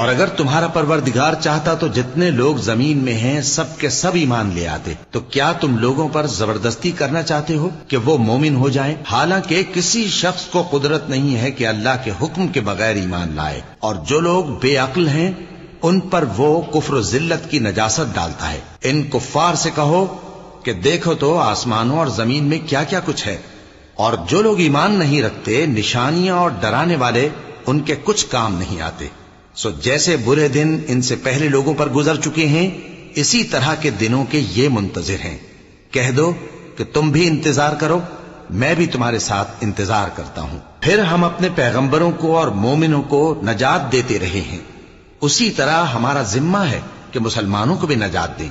اور اگر تمہارا پروردگار چاہتا تو جتنے لوگ زمین میں ہیں سب کے سب ایمان لے آتے. تو کیا تم لوگوں پر زبردستی کرنا چاہتے ہو کہ وہ مومن ہو جائیں؟ حالانکہ کسی شخص کو قدرت نہیں ہے کہ اللہ کے حکم کے بغیر ایمان لائے. اور جو لوگ بے عقل ہیں ان پر وہ کفر و ذلت کی نجاست ڈالتا ہے. ان کفار سے کہو کہ دیکھو تو آسمانوں اور زمین میں کیا کیا کچھ ہے. اور جو لوگ ایمان نہیں رکھتے نشانیاں اور ڈرانے والے ان کے کچھ کام نہیں آتے. سو جیسے برے دن ان سے پہلے لوگوں پر گزر چکے ہیں اسی طرح کے دنوں کے یہ منتظر ہیں. کہہ دو کہ تم بھی انتظار کرو، میں بھی تمہارے ساتھ انتظار کرتا ہوں. پھر ہم اپنے پیغمبروں کو اور مومنوں کو نجات دیتے رہے ہیں، اسی طرح ہمارا ذمہ ہے کہ مسلمانوں کو بھی نجات دیں.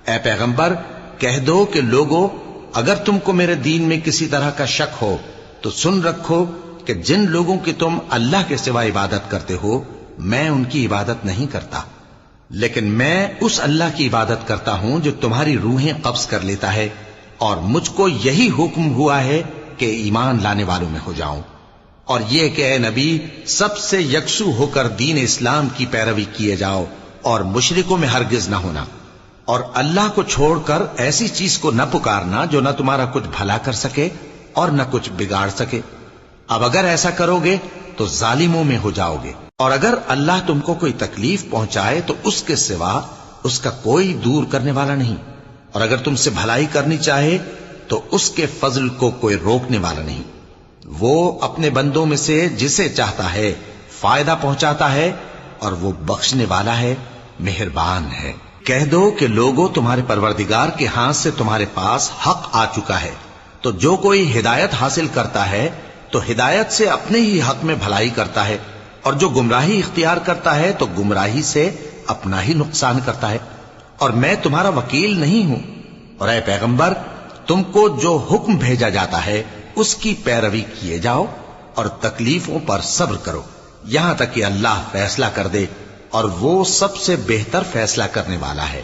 اے پیغمبر کہہ دو کہ لوگو اگر تم کو میرے دین میں کسی طرح کا شک ہو تو سن رکھو کہ جن لوگوں کی تم اللہ کے سوا عبادت کرتے ہو میں ان کی عبادت نہیں کرتا، لیکن میں اس اللہ کی عبادت کرتا ہوں جو تمہاری روحیں قبض کر لیتا ہے. اور مجھ کو یہی حکم ہوا ہے کہ ایمان لانے والوں میں ہو جاؤں، اور یہ کہ اے نبی سب سے یکسو ہو کر دین اسلام کی پیروی کیے جاؤ اور مشرکوں میں ہرگز نہ ہونا. اور اللہ کو چھوڑ کر ایسی چیز کو نہ پکارنا جو نہ تمہارا کچھ بھلا کر سکے اور نہ کچھ بگاڑ سکے. اب اگر ایسا کرو گے تو ظالموں میں ہو جاؤ گے. اور اگر اللہ تم کو کوئی تکلیف پہنچائے تو اس کے سوا اس کا کوئی دور کرنے والا نہیں. اور اگر تم سے بھلائی کرنی چاہے تو اس کے فضل کو کوئی روکنے والا نہیں. وہ اپنے بندوں میں سے جسے چاہتا ہے فائدہ پہنچاتا ہے اور وہ بخشنے والا ہے، مہربان ہے. کہہ دو کہ لوگوں تمہارے پروردگار کے ہاتھ سے تمہارے پاس حق آ چکا ہے، تو جو کوئی ہدایت حاصل کرتا ہے تو ہدایت سے اپنے ہی حق میں بھلائی کرتا ہے، اور جو گمراہی اختیار کرتا ہے تو گمراہی سے اپنا ہی نقصان کرتا ہے. اور میں تمہارا وکیل نہیں ہوں. اور اے پیغمبر تم کو جو حکم بھیجا جاتا ہے اس کی پیروی کیے جاؤ اور تکلیفوں پر صبر کرو یہاں تک کہ اللہ فیصلہ کر دے، اور وہ سب سے بہتر فیصلہ کرنے والا ہے.